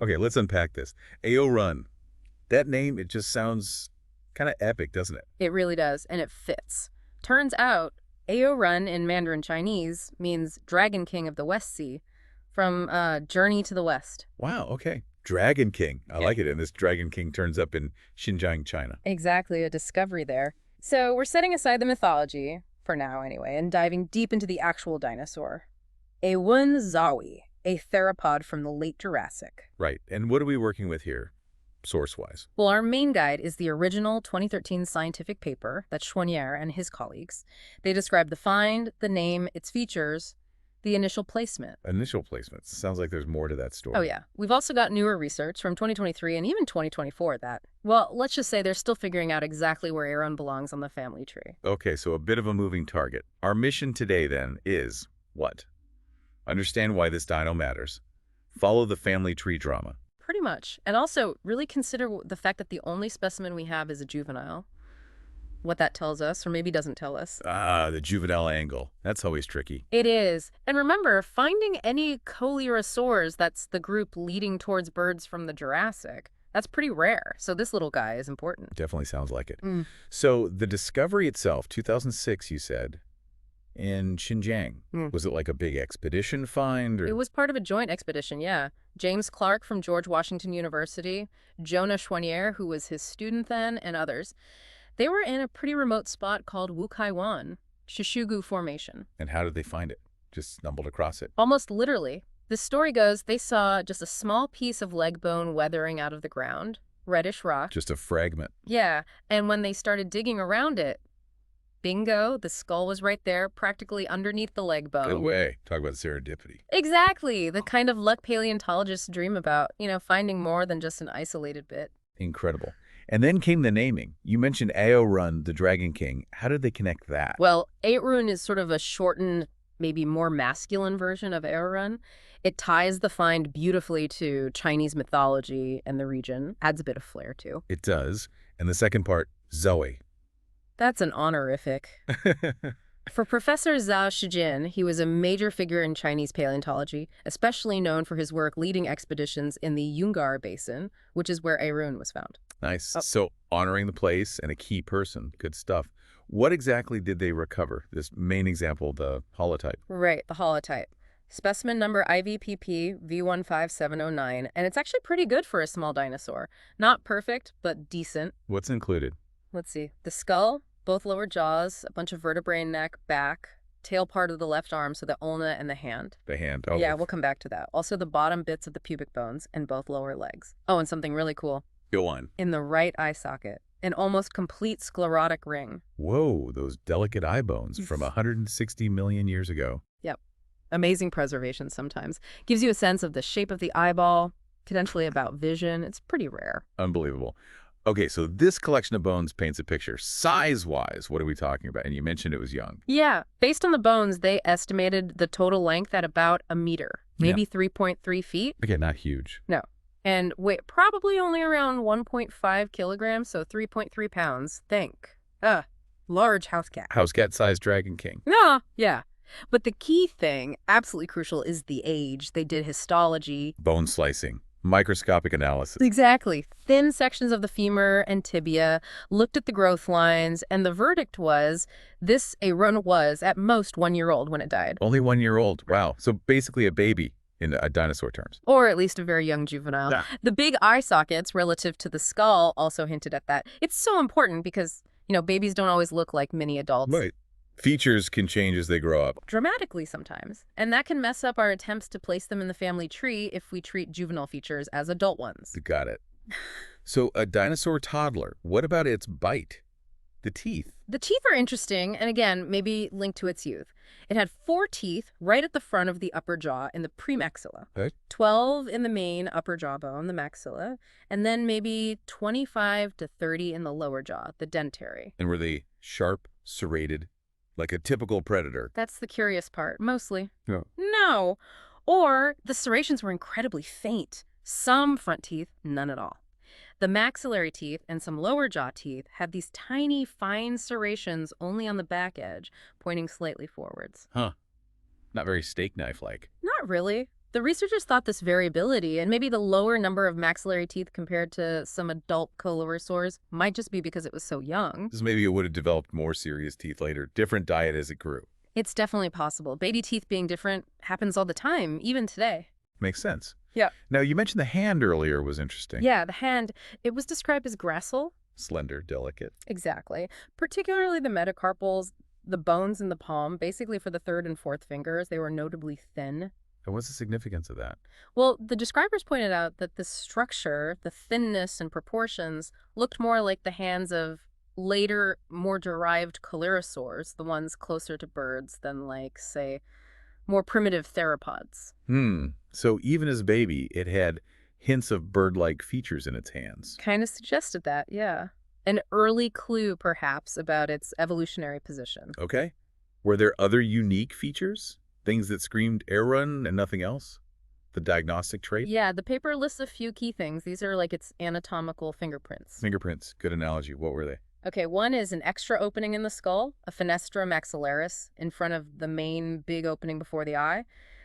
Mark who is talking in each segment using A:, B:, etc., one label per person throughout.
A: Okay, let's unpack this. Aorun. That name, it just sounds kind of epic, doesn't it?
B: It really does, and it fits. Turns out, Aorun in Mandarin Chinese means Dragon King of the West Sea, from Journey to the West.
A: Wow, okay. Dragon King. I
B: Yeah.
A: like it. And this Dragon King turns up in Xinjiang, China.
B: Exactly, a discovery there. So we're setting aside the mythology, for now anyway, and diving deep into the actual dinosaur. Aorun zawi, a theropod from the late Jurassic.
A: Right. And what are we working with here, source-wise?
B: Well, our main guide is the original 2013 scientific paper that Chouanier and his colleagues. They describe the find, the name, its features, the initial placement.
A: Initial placements. Sounds like there's more to that story.
B: Oh, yeah. We've also got newer research from 2023 and even 2024 that, well, let's just say they're still figuring out exactly where Aorun belongs on the family tree.
A: Okay, so a bit of a moving target. Our mission today, then, is what? Understand why this dino matters. Follow the family tree drama.
B: Pretty much. And also, really consider the fact that the only specimen we have is a juvenile. What that tells us, or maybe doesn't tell us.
A: Ah, the juvenile angle. That's always tricky.
B: It is. And remember, finding any coelurosaurs, that's the group leading towards birds from the Jurassic, that's pretty rare. So this little guy is important.
A: Definitely sounds like it.
B: Mm.
A: So the discovery itself, 2006, you said, in Xinjiang. Was it like a big expedition find? Or?
B: It was part of a joint expedition, yeah. James Clark from George Washington University, Jonah Chouanier, who was his student then, and others. They were in a pretty remote spot called Wukaiwan, Shishugu Formation.
A: And how did they find it? Just stumbled across it?
B: Almost literally. The story goes they saw just a small piece of leg bone weathering out of the ground, reddish rock.
A: Just a fragment.
B: Yeah, and when they started digging around it, bingo, the skull was right there, practically underneath the leg bone.
A: Good way. Talk about serendipity.
B: Exactly. The kind of luck paleontologists dream about, finding more than just an isolated bit.
A: Incredible. And then came the naming. You mentioned Aorun, the Dragon King. How did they connect that?
B: Well, Aorun is sort of a shortened, maybe more masculine version of Aorun. It ties the find beautifully to Chinese mythology and the region. Adds a bit of flair, too.
A: It does. And the second part, Zoe.
B: That's an honorific. For Professor Zhao Shijin, he was a major figure in Chinese paleontology, especially known for his work leading expeditions in the Yungar Basin, which is where Aorun was found.
A: Nice.
B: Oh.
A: So honoring the place and a key person. Good stuff. What exactly did they recover? This main example, the holotype.
B: Right, the holotype. Specimen number IVPP V15709, and it's actually pretty good for a small dinosaur. Not perfect, but decent.
A: What's included?
B: Let's see. The skull, both lower jaws, a bunch of vertebrae in neck, back, tail part of the left arm, so the ulna and the hand.
A: The hand. Oh,
B: Yeah, we'll come back to that. Also the bottom bits of the pubic bones and both lower legs. Oh, and something really cool.
A: go on.
B: In the right eye socket, an almost complete sclerotic ring.
A: Whoa, those delicate eye bones from 160 million years ago.
B: Yep. Amazing preservation sometimes. Gives you a sense of the shape of the eyeball, potentially about vision. It's pretty rare.
A: Unbelievable. Okay, so this collection of bones paints a picture. Size-wise, what are we talking about? And you mentioned it was young.
B: Yeah. Based on the bones, they estimated the total length at about a meter, maybe 3.3 feet.
A: Again, not huge.
B: No. And weight probably only around 1.5 kilograms, so 3.3 pounds. Think. Large house cat.
A: House cat-sized Dragon King.
B: No, yeah. But the key thing, absolutely crucial, is the age. They did histology.
A: Bone slicing. Microscopic analysis.
B: Exactly. Thin sections of the femur and tibia, looked at the growth lines, and the verdict was this Aorun was at most 1 year old when it died.
A: Only 1 year old. Wow. So basically a baby in dinosaur terms.
B: Or at least a very young juvenile.
A: Yeah.
B: The big eye sockets relative to the skull also hinted at that. It's so important because, babies don't always look like mini adults.
A: Right. Features can change as they grow up.
B: Dramatically sometimes. And that can mess up our attempts to place them in the family tree if we treat juvenile features as adult ones.
A: Got it. So a dinosaur toddler, what about its bite? The teeth?
B: The teeth are interesting, and again, maybe linked to its youth. It had 4 teeth right at the front of the upper jaw in the premaxilla,
A: Right.
B: 12 in the main upper jawbone, the maxilla, and then maybe 25 to 30 in the lower jaw, the dentary.
A: And were they sharp, serrated, like a typical predator?
B: That's the curious part, mostly.
A: No.
B: No. Or the serrations were incredibly faint. Some front teeth, none at all. The maxillary teeth and some lower jaw teeth have these tiny, fine serrations only on the back edge, pointing slightly forwards.
A: Huh. Not very steak knife-like.
B: Not really. The researchers thought this variability and maybe the lower number of maxillary teeth compared to some adult coelurosaurs might just be because it was so young.
A: Because maybe it would have developed more serious teeth later, different diet as it grew.
B: It's definitely possible. Baby teeth being different happens all the time, even today.
A: Makes sense.
B: Yeah.
A: Now, you mentioned the hand earlier was interesting.
B: Yeah, the hand, it was described as gracile.
A: Slender, delicate.
B: Exactly. Particularly the metacarpals, the bones in the palm, basically for the third and fourth fingers, they were notably thin.
A: And what's the significance of that?
B: Well, the describers pointed out that the structure, the thinness and proportions, looked more like the hands of later, more derived coelurosaurs, the ones closer to birds than like, say, more primitive theropods.
A: So even as a baby, it had hints of bird-like features in its hands.
B: Kind of suggested that, yeah. An early clue, perhaps, about its evolutionary position.
A: Okay. Were there other unique features? Things that screamed Aorun and nothing else? The diagnostic trait?
B: Yeah, the paper lists a few key things. These are like its anatomical fingerprints.
A: Fingerprints. Good analogy. What were they?
B: Okay, one is an extra opening in the skull, a fenestra maxillaris, in front of the main big opening before the eye,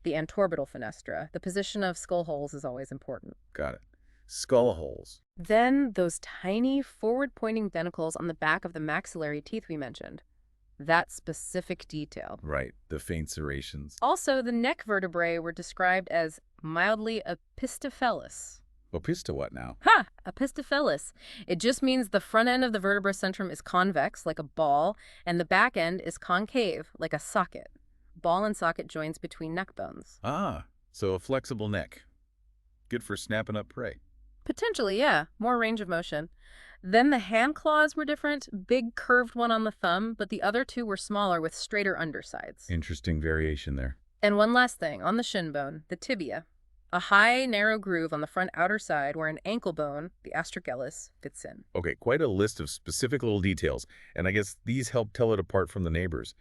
B: the antorbital fenestra. The position of skull holes is always important.
A: Got it. Skull holes.
B: Then those tiny forward-pointing denticles on the back of the maxillary teeth we mentioned. That specific detail.
A: Right. The faint serrations.
B: Also, the neck vertebrae were described as mildly epistophelous.
A: Opista what now?
B: Ha! Epistophelous. It just means the front end of the vertebra centrum is convex, like a ball, and the back end is concave, like a socket. Ball and socket joints between neck bones.
A: Ah, so a flexible neck. Good for snapping up prey.
B: Potentially, yeah. More range of motion. Then the hand claws were different. Big curved one on the thumb, but the other two were smaller with straighter undersides.
A: Interesting variation there.
B: And one last thing, on the shin bone, the tibia. A high, narrow groove on the front outer side where an ankle bone, the astragalus, fits in.
A: Okay, quite a list of specific little details, and I guess these help tell it apart from the neighbors.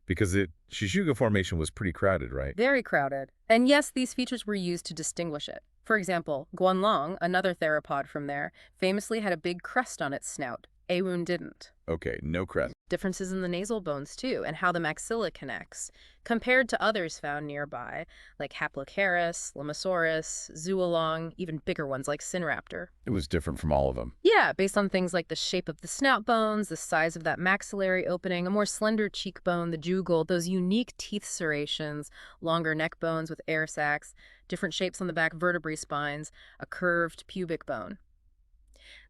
A: Because the Shishuga Formation was pretty crowded, right?
B: Very crowded. And yes, these features were used to distinguish it. For example, Guanlong, another theropod from there, famously had a big crest on its snout. Aorun didn't.
A: Okay, no crest.
B: Differences in the nasal bones, too, and how the maxilla connects, compared to others found nearby, like Haplocaris, Lomosaurus, Zoolong, even bigger ones like Sinraptor.
A: It was different from all of them.
B: Yeah, based on things like the shape of the snout bones, the size of that maxillary opening, a more slender cheekbone, the jugal, those unique teeth serrations, longer neck bones with air sacs, different shapes on the back vertebrae spines, a curved pubic bone.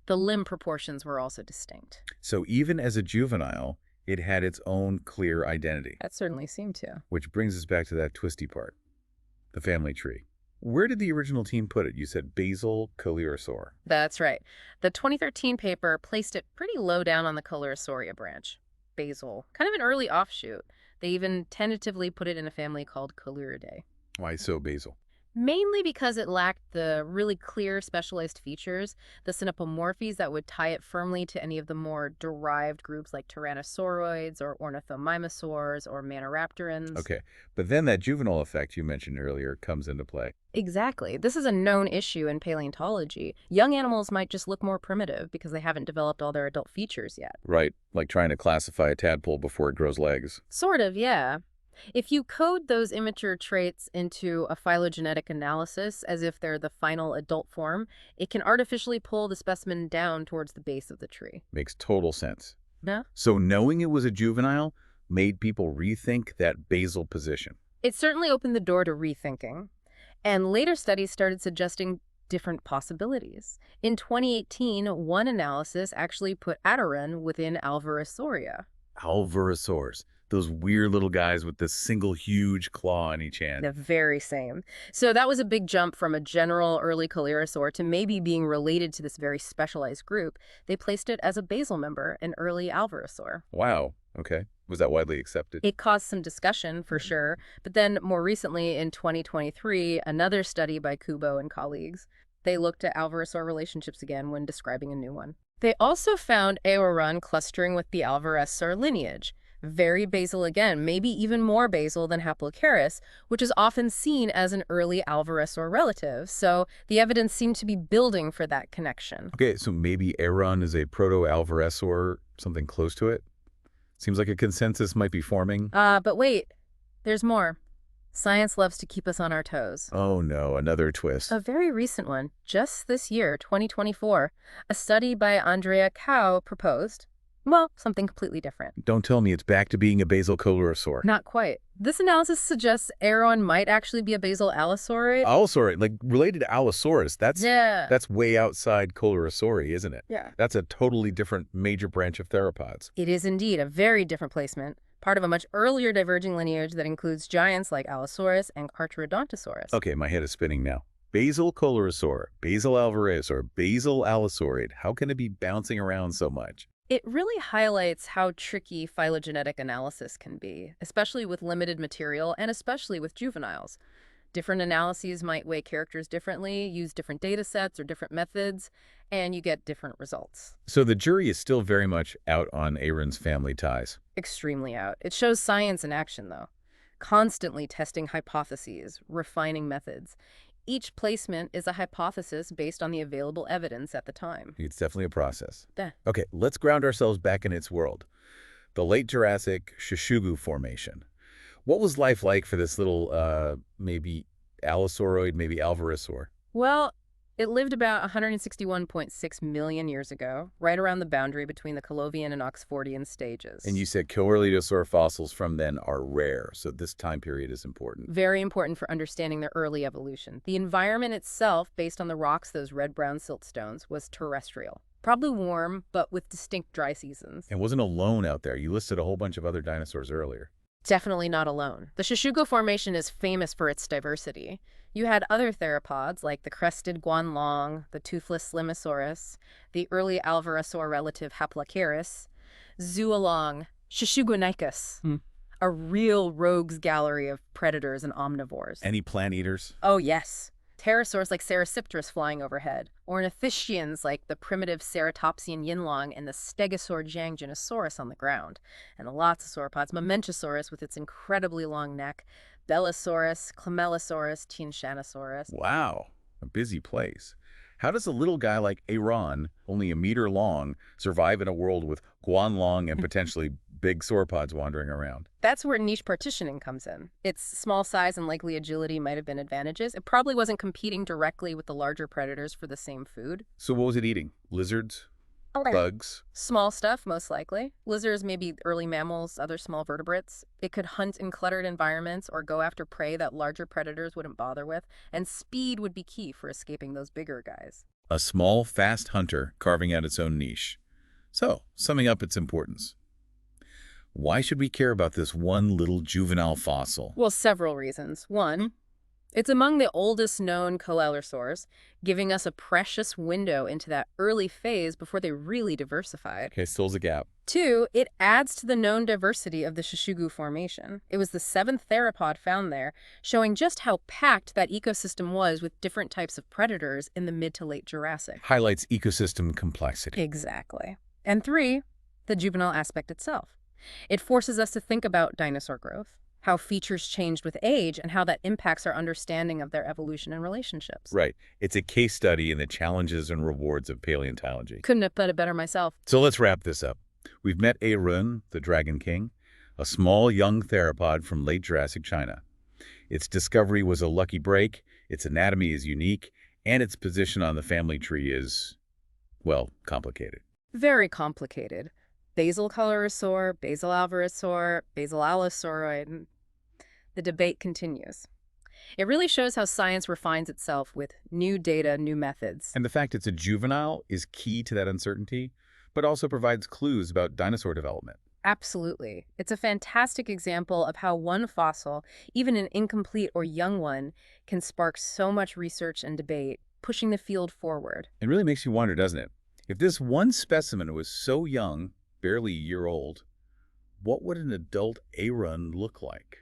B: The limb proportions were also distinct.
A: So even as a juvenile, it had its own clear identity.
B: That certainly seemed to.
A: Which brings us back to that twisty part, the family tree. Where did the original team put it? You said basal coelurosaur.
B: That's right. The 2013 paper placed it pretty low down on the Coelurosauria branch. Basal. Kind of an early offshoot. They even tentatively put it in a family called Coeluridae.
A: Why so basal?
B: Mainly because it lacked the really clear specialized features, the synapomorphies that would tie it firmly to any of the more derived groups like tyrannosauroids or ornithomimosaurs or maniraptorans.
A: Okay, but then that juvenile effect you mentioned earlier comes into play.
B: Exactly. This is a known issue in paleontology. Young animals might just look more primitive because they haven't developed all their adult features yet.
A: Right, like trying to classify a tadpole before it grows legs.
B: Sort of, yeah. If you code those immature traits into a phylogenetic analysis as if they're the final adult form, it can artificially pull the specimen down towards the base of the tree.
A: Makes total sense.
B: Yeah.
A: So knowing it was a juvenile made people rethink that basal position.
B: It certainly opened the door to rethinking. And later studies started suggesting different possibilities. In 2018, one analysis actually put Aorun within Alvarezsauria.
A: Alvarezsaurs. Those weird little guys with this single huge claw in each hand.
B: The very same. So that was a big jump from a general early coelurosaur to maybe being related to this very specialized group. They placed it as a basal member, an early Alvarezsaur.
A: Wow. Okay. Was that widely accepted?
B: It caused some discussion, for sure. But then more recently, in 2023, another study by Kubo and colleagues, they looked at Alvarezsaur relationships again when describing a new one. They also found Aorun clustering with the Alvarezsaur lineage. Very basal again, maybe even more basal than Haplocaris, which is often seen as an early Alvarezsaur relative. So the evidence seemed to be building for that connection.
A: Okay, so maybe Aorun is a proto-Alvarezsaur, something close to it? Seems like a consensus might be forming.
B: But wait, there's more. Science loves to keep us on our toes.
A: Oh no, another twist.
B: A very recent one, just this year, 2024, a study by Andrea Cao proposed, well, something completely different.
A: Don't tell me it's back to being a basal coelurosaur.
B: Not quite. This analysis suggests Aorun might actually be a basal allosaurid.
A: Allosaur, like related to Allosaurus,
B: Yeah.
A: that's way outside Coelurosauri, isn't it?
B: Yeah.
A: That's a totally different major branch of theropods.
B: It is indeed a very different placement, part of a much earlier diverging lineage that includes giants like Allosaurus and Carcharodontosaurus.
A: Okay, my head is spinning now. Basal coelurosaur, basal alvarez, or basal allosaurid. How can it be bouncing around so much?
B: It really highlights how tricky phylogenetic analysis can be, especially with limited material and especially with juveniles. Different analyses might weigh characters differently, use different data sets or different methods, and you get different results.
A: So the jury is still very much out on Aorun's family ties.
B: Extremely out. It shows science in action, though. Constantly testing hypotheses, refining methods. Each placement is a hypothesis based on the available evidence at the time.
A: It's definitely a process.
B: Yeah.
A: Okay, let's ground ourselves back in its world. The Late Jurassic Shushugu Formation. What was life like for this little, maybe allosauroid, maybe alvarezsaur?
B: Well, it lived about 161.6 million years ago, right around the boundary between the Calovian and Oxfordian stages.
A: And you said Coeurlidosaur fossils from then are rare, so this time period is important.
B: Very important for understanding their early evolution. The environment itself, based on the rocks, those red-brown siltstones, was terrestrial. Probably warm, but with distinct dry seasons.
A: And wasn't alone out there. You listed a whole bunch of other dinosaurs earlier.
B: Definitely not alone. The Shushugo Formation is famous for its diversity. You had other theropods like the crested guanlong, the toothless Slimosaurus, the early alvarezsaur relative Haplocaris, zoolong, Shushugonicus, a real rogues gallery of predators and omnivores.
A: Any plant eaters?
B: Oh, yes. Pterosaurs like Cerasipterus flying overhead, ornithischians like the primitive Ceratopsian yinlong and the Stegosaur Jianginosaurus on the ground, and lots of sauropods, Momentosaurus with its incredibly long neck, Bellosaurus, Clamellosaurus, Tianshanosaurus.
A: Wow, a busy place. How does a little guy like Aorun, only a meter long, survive in a world with guanlong and potentially big sauropods wandering around?
B: That's where niche partitioning comes in. Its small size and likely agility might have been advantages. It probably wasn't competing directly with the larger predators for the same food.
A: So what was it eating? Lizards? Bugs?
B: Small stuff, most likely. Lizards, maybe early mammals, other small vertebrates. It could hunt in cluttered environments or go after prey that larger predators wouldn't bother with, and speed would be key for escaping those bigger guys.
A: A small, fast hunter carving out its own niche. So, summing up its importance. Why should we care about this one little juvenile fossil?
B: Well, several reasons. One, it's among the oldest known coelurosaurs, giving us a precious window into that early phase before they really diversified.
A: Okay, still's a gap.
B: Two, it adds to the known diversity of the Shushugu Formation. It was the 7th theropod found there, showing just how packed that ecosystem was with different types of predators in the mid to late Jurassic.
A: Highlights ecosystem complexity.
B: Exactly. And three, the juvenile aspect itself. It forces us to think about dinosaur growth, how features changed with age, and how that impacts our understanding of their evolution and relationships.
A: Right. It's a case study in the challenges and rewards of paleontology.
B: Couldn't have put it better myself.
A: So let's wrap this up. We've met Aorun, the Dragon King, a small young theropod from late Jurassic China. Its discovery was a lucky break, its anatomy is unique, and its position on the family tree is, well, complicated.
B: Very complicated. Basal coelurosaur, basal alvarezsaur, basal allosauroid. The debate continues. It really shows how science refines itself with new data, new methods.
A: And the fact it's a juvenile is key to that uncertainty, but also provides clues about dinosaur development.
B: Absolutely. It's a fantastic example of how one fossil, even an incomplete or young one, can spark so much research and debate, pushing the field forward.
A: It really makes you wonder, doesn't it? If this one specimen was so young, barely a year old, what would an adult Aorun look like?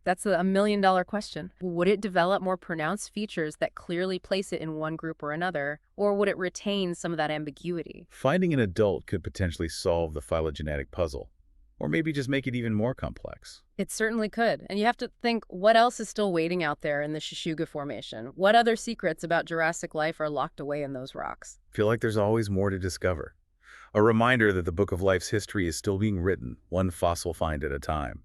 B: That's a million-dollar question. Would it develop more pronounced features that clearly place it in one group or another, or would it retain some of that ambiguity?
A: Finding an adult could potentially solve the phylogenetic puzzle, or maybe just make it even more complex.
B: It certainly could. And you have to think, what else is still waiting out there in the Shushuga Formation? What other secrets about Jurassic life are locked away in those rocks?
A: Feel like there's always more to discover. A reminder that the book of life's history is still being written, one fossil find at a time.